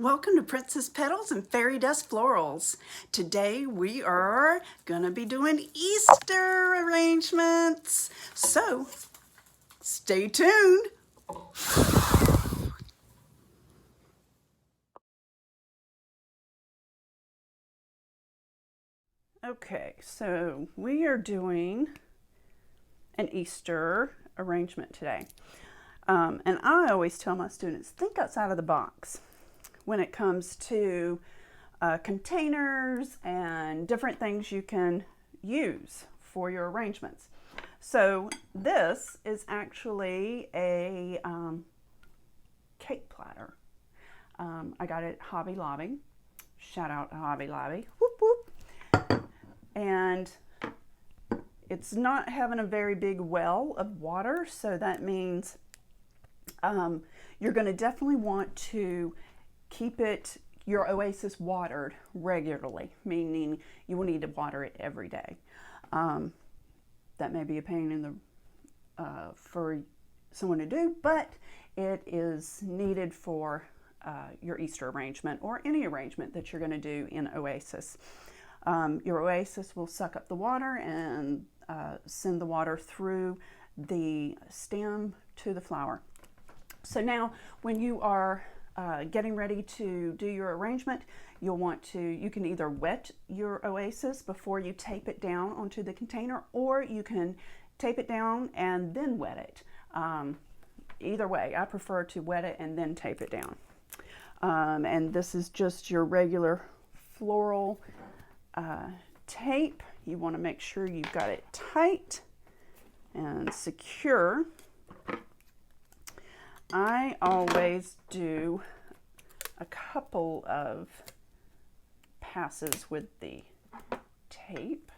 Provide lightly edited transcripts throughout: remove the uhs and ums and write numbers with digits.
Welcome to Princess Petals and Fairy Dust Florals. Today we are gonna be doing Easter arrangements. So stay tuned. Okay, so we are doing an Easter arrangement today. And I always tell my students, think outside of the box when it comes to containers and different things you can use for your arrangements. So this is actually a cake platter. I got it at Hobby Lobby. Shout out to Hobby Lobby. Whoop whoop. And it's not having a very big well of water, so that means you're going to definitely want to keep your oasis watered regularly, meaning you will need to water it every day. That may be a pain in the for someone to do, but it is needed for your Easter arrangement or any arrangement that you're going to do in oasis. Your oasis will suck up the water and send the water through the stem to the flower. So now when you are getting ready to do your arrangement, you can either wet your oasis before you tape it down onto the container, or you can tape it down and then wet it. Either way, I prefer to wet it and then tape it down. And this is just your regular floral tape. You want to make sure you've got it tight and secure. I always do a couple of passes with the tape.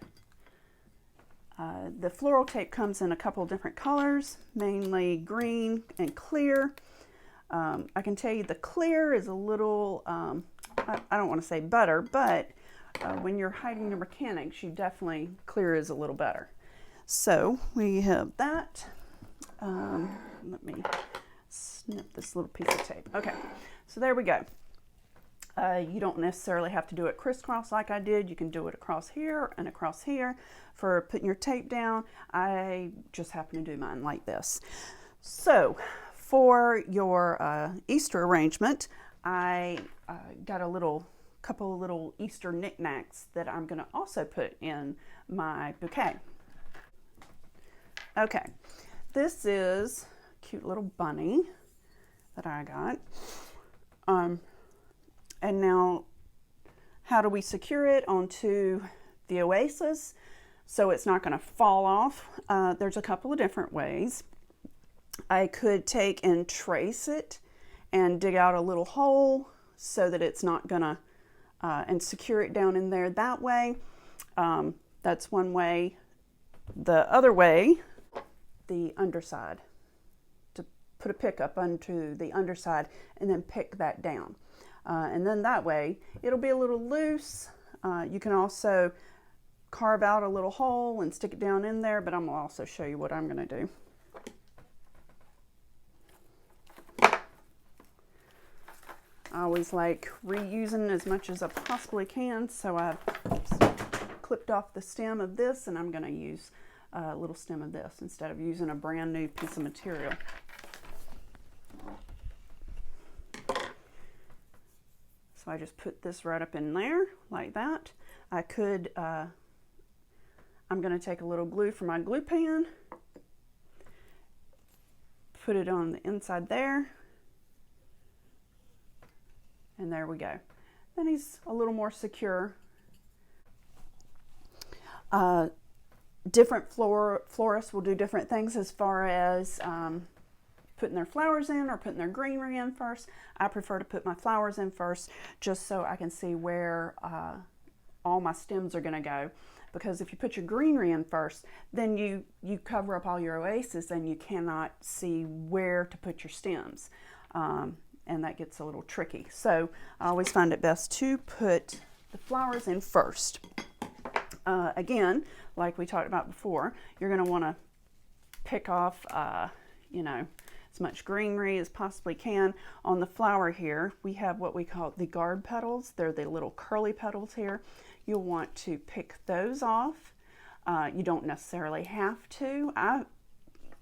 The floral tape comes in a couple different colors, mainly green and clear. I can tell you the clear is a little, I don't want to say butter, but when you're hiding your mechanics, clear is a little better. So we have that. Let me snip this little piece of tape. Okay, so there we go. You don't necessarily have to do it crisscross like I did. You can do it across here and across here for putting your tape down. I just happen to do mine like this. So for your Easter arrangement, I got a couple of little Easter knickknacks that I'm going to also put in my bouquet. Okay, this is a cute little bunny that I got. And now, how do we secure it onto the oasis so it's not going to fall off? There's a couple of different ways. I could take and trace it and dig out a little hole so that it's not going to, and secure it down in there that way. That's one way. The other way, the underside. Put a pick up onto the underside and then pick that down. And then that way it'll be a little loose. You can also carve out a little hole and stick it down in there, but I'm going to also show you what I'm going to do. I always like reusing as much as I possibly can, so I've clipped off the stem of this and I'm going to use a little stem of this instead of using a brand new piece of material. So I just put this right up in there like that. I could, I'm going to take a little glue from my glue pan, put it on the inside there, and there we go. Then he's a little more secure. Different florists will do different things as far as putting their flowers in or putting their greenery in first. I prefer to put my flowers in first just so I can see where all my stems are going to go. Because if you put your greenery in first, then you cover up all your oasis and you cannot see where to put your stems. And that gets a little tricky. So I always find it best to put the flowers in first. Again, like we talked about before, you're going to want to pick off, as much greenery as possibly can. On the flower here, we have what we call the guard petals. They're the little curly petals here. You'll want to pick those off. You don't necessarily have to. I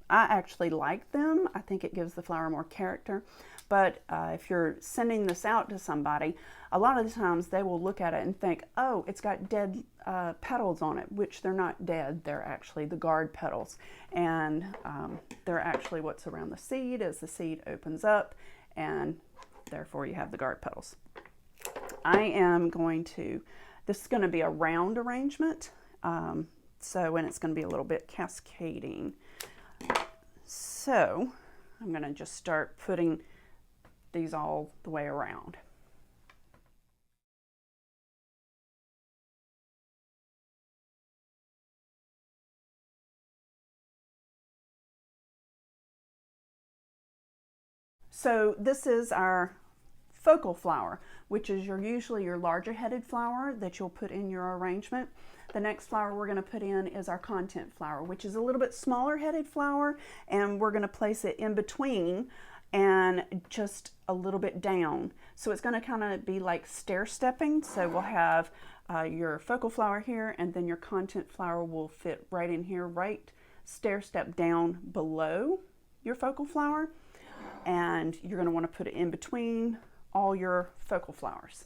actually like them. I think it gives the flower more character. But if you're sending this out to somebody, a lot of the times they will look at it and think, oh, it's got dead petals on it, which they're not dead. They're actually the guard petals. And they're actually what's around the seed as the seed opens up, and therefore you have the guard petals. I am going to, this is going to be a round arrangement. And it's going to be a little bit cascading. So I'm going to just start putting these all the way around. So this is our focal flower, which is usually your larger headed flower that you'll put in your arrangement. The next flower we're going to put in is our content flower, which is a little bit smaller headed flower, and we're going to place it in between and just a little bit down. So it's going to kind of be like stair stepping. So we'll have your focal flower here, and then your content flower will fit right in here, right stair step down below your focal flower. And you're going to want to put it in between all your focal flowers.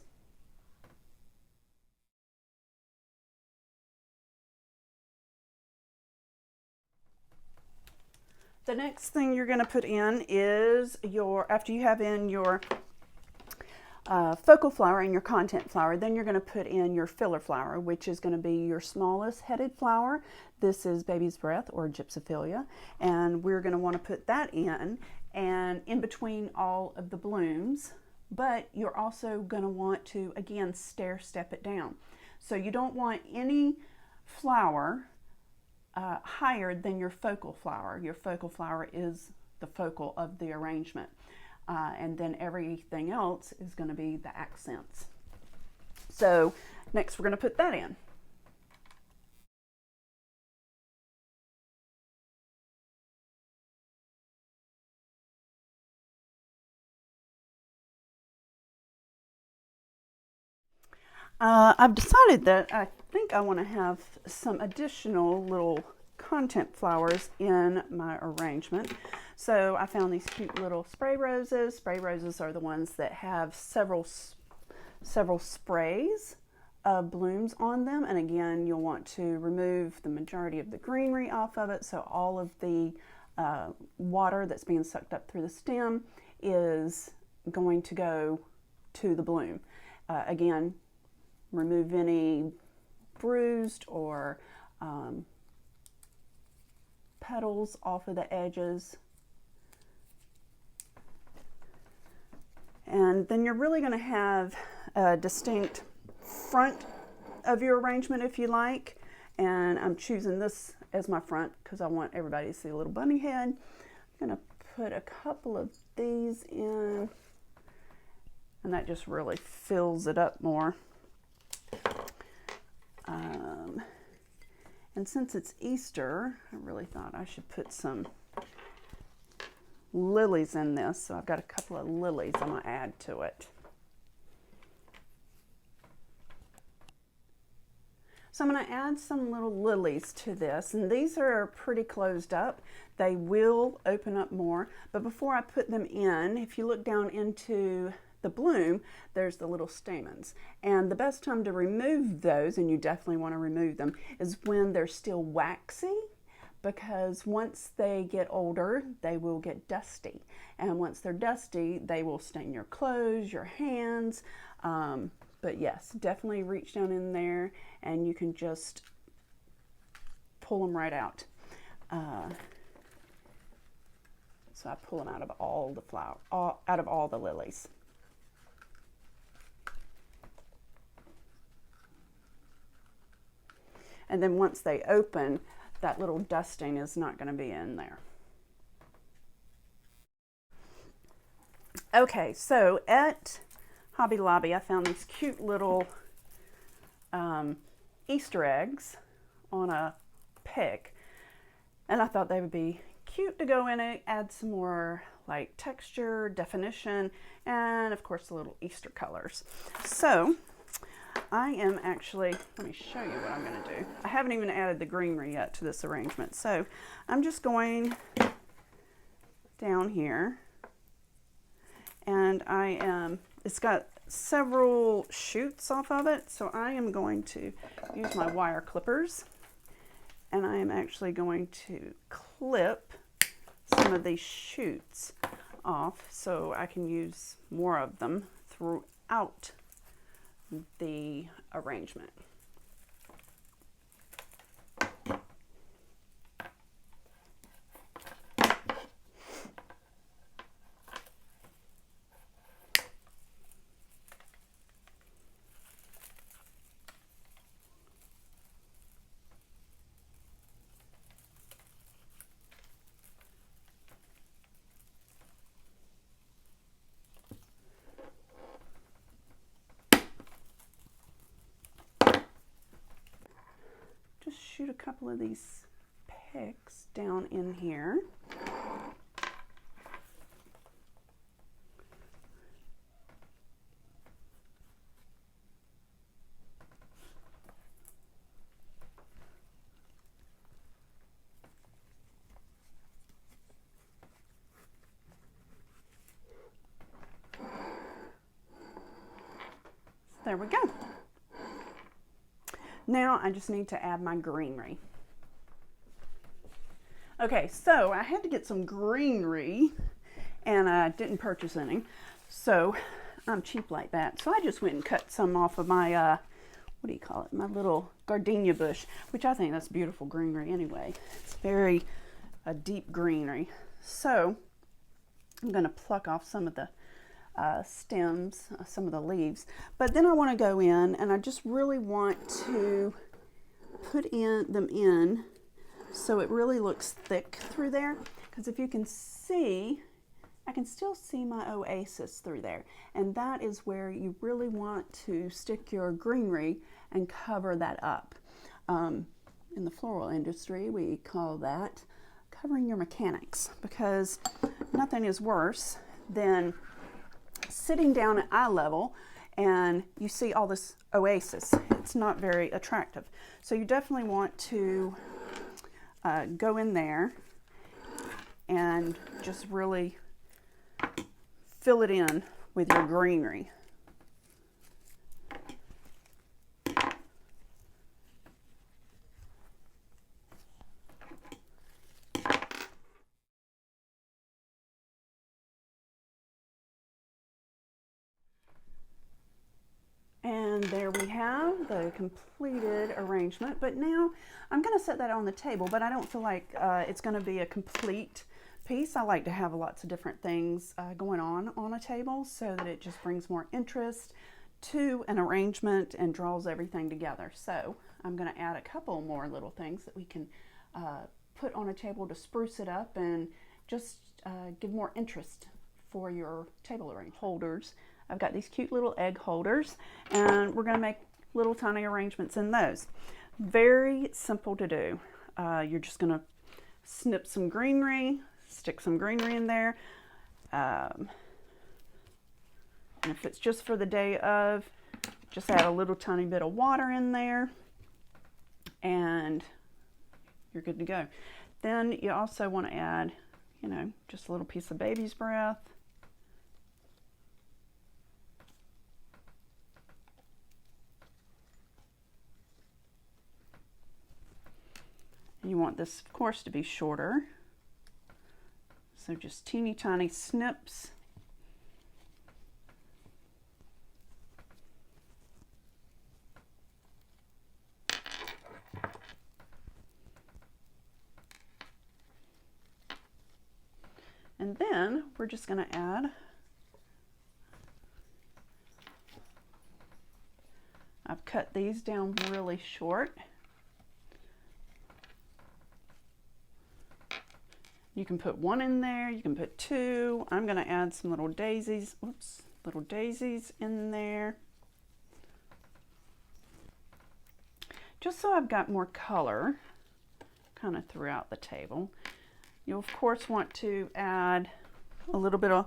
The next thing you're going to put in is after you have in your focal flower and your content flower, then you're going to put in your filler flower, which is going to be your smallest headed flower. This is baby's breath or gypsophilia, and we're going to want to put that in between all of the blooms, but you're also going to want to, again, stair step it down. So you don't want any flower higher than your focal flower. Your focal flower is the focal of the arrangement. And then everything else is going to be the accents. So next we're going to put that in. I've decided that I think I want to have some additional little content flowers in my arrangement. So I found these cute little spray roses. Spray roses are the ones that have several sprays of blooms on them. And again, you'll want to remove the majority of the greenery off of it, so all of the water that's being sucked up through the stem is going to go to the bloom. Again, remove any bruised or petals off of the edges. And then you're really going to have a distinct front of your arrangement if you like. And I'm choosing this as my front because I want everybody to see a little bunny head. I'm going to put a couple of these in, and that just really fills it up more. And since it's Easter, I really thought I should put some lilies in this. So I've got a couple of lilies I'm going to add to it. So I'm going to add some little lilies to this, and these are pretty closed up. They will open up more, but before I put them in, if you look down into the bloom, there's the little stamens. And the best time to remove those, and you definitely want to remove them, is when they're still waxy, because once they get older, they will get dusty. And once they're dusty, they will stain your clothes, your hands. But yes, definitely reach down in there and you can just pull them right out. So I pull them out of all the out of all the lilies. And then once they open, that little dusting is not going to be in there. Okay, so at Hobby Lobby, I found these cute little Easter eggs on a pick, and I thought they would be cute to go in it, add some more like texture, definition, and of course the little Easter colors. So I am actually, let me show you what I'm going to do. I haven't even added the greenery yet to this arrangement. So I'm just going down here, and it's got several shoots off of it. So I am going to use my wire clippers, and I am actually going to clip some of these shoots off so I can use more of them throughout the arrangement. Just shoot a couple of these picks down in here. There we go. Now I just need to add my greenery. Okay, so I had to get some greenery and I didn't purchase any. So I'm cheap like that. So I just went and cut some off of my, what do you call it? My little gardenia bush, which I think that's beautiful greenery anyway. It's very deep greenery. So I'm going to pluck off some of the stems, some of the leaves, but then I want to go in and I just really want to put them in so it really looks thick through there, because if you can see, I can still see my oasis through there, and that is where you really want to stick your greenery and cover that up. In the floral industry we call that covering your mechanics, because nothing is worse than sitting down at eye level and you see all this oasis. It's not very attractive. So you definitely want to go in there and just really fill it in with your greenery. And there we have the completed arrangement, but now I'm going to set that on the table, but I don't feel like it's going to be a complete piece. I like to have lots of different things going on a table so that it just brings more interest to an arrangement and draws everything together. So I'm going to add a couple more little things that we can put on a table to spruce it up and just give more interest for your table arrangement. Holders. I've got these cute little egg holders, and we're going to make little tiny arrangements in those. Very simple to do. You're just going to snip some greenery, stick some greenery in there. And if it's just for the day of, just add a little tiny bit of water in there, and you're good to go. Then you also want to add, just a little piece of baby's breath. You want this, of course, to be shorter. So just teeny tiny snips. And then we're just going to add, I've cut these down really short. You can put one in there, you can put two. I'm going to add some little daisies, little daisies in there. Just so I've got more color kind of throughout the table. You'll of course want to add a little bit of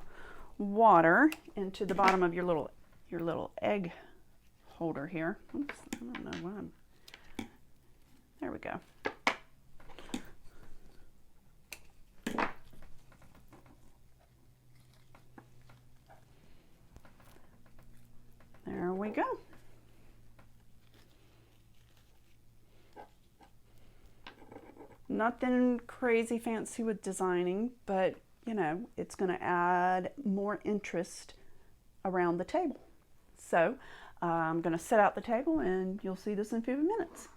water into the bottom of your little egg holder here. Oops, I don't know why there we go. There we go. Nothing crazy fancy with designing, but you know, it's going to add more interest around the table. So I'm going to set out the table and you'll see this in a few minutes.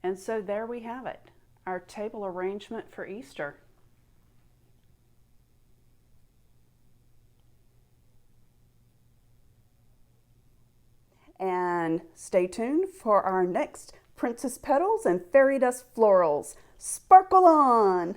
And so there we have it, our table arrangement for Easter. And stay tuned for our next Princess Petals and Fairy Dust Florals. Sparkle on!